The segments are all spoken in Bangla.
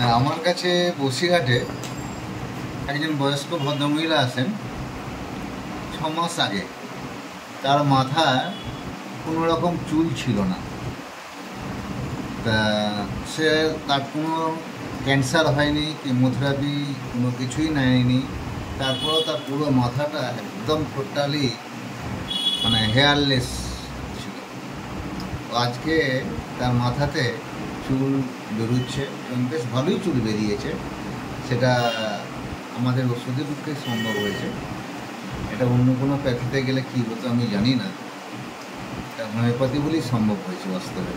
আমার কাছে বসিরহাটে একজন বয়স্ক ভদ্রমহিলা আসেন 6 মাস আগে। তার মাথায় কোনো রকম চুল ছিল না। তা সে তার কোনো ক্যান্সার হয়নি, কেমোথেরাপি কোনো কিছুই নেয়নি। তারপরেও তার পুরো মাথাটা একদম টোটালি মানে হেয়ারলেস ছিল। তো আজকে তার মাথাতে চুল বেরোচ্ছে এবং বেশ ভালোই চুল বেরিয়েছে। সেটা আমাদের ওষুধের পক্ষে সম্ভব হয়েছে। এটা অন্য কোনো প্যাথিতে গেলে কী হতো আমি জানি না। এটা হোমিওপ্যাথি বলেই সম্ভব হয়েছে বাস্তবে।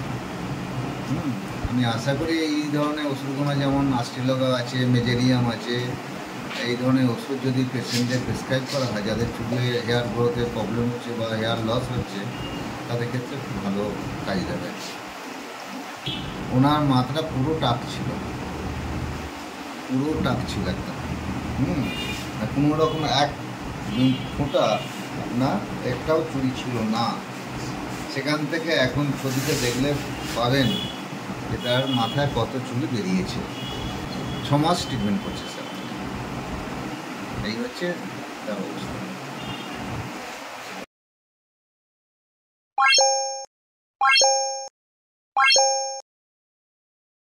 আমি আশা করি এই ধরনের ওষুধগুলো, যেমন আস্ট্রিলগা আছে, মেজেরিয়াম আছে, এই ধরনের ওষুধ যদি পেশেন্টদের প্রেসক্রাইব করা হয়, যাদের চুলে হেয়ার গ্রোথের প্রবলেম হচ্ছে বা হেয়ার লস হচ্ছে, তাদের ক্ষেত্রে খুব ভালো কাজ দেবে। ওনার মাথাটা পুরো টাক ছিল, পুরো টাক ছিল একদম। কোনো রকম এক ফোঁটা না একটাও চুরি ছিল না। সেখান থেকে এখন ছবিতে দেখলে পাবেন যে তার মাথায় কত চুল বেরিয়েছে। 6 মাস ট্রিটমেন্ট করছে স্যার। এই হচ্ছে তার অবস্থা।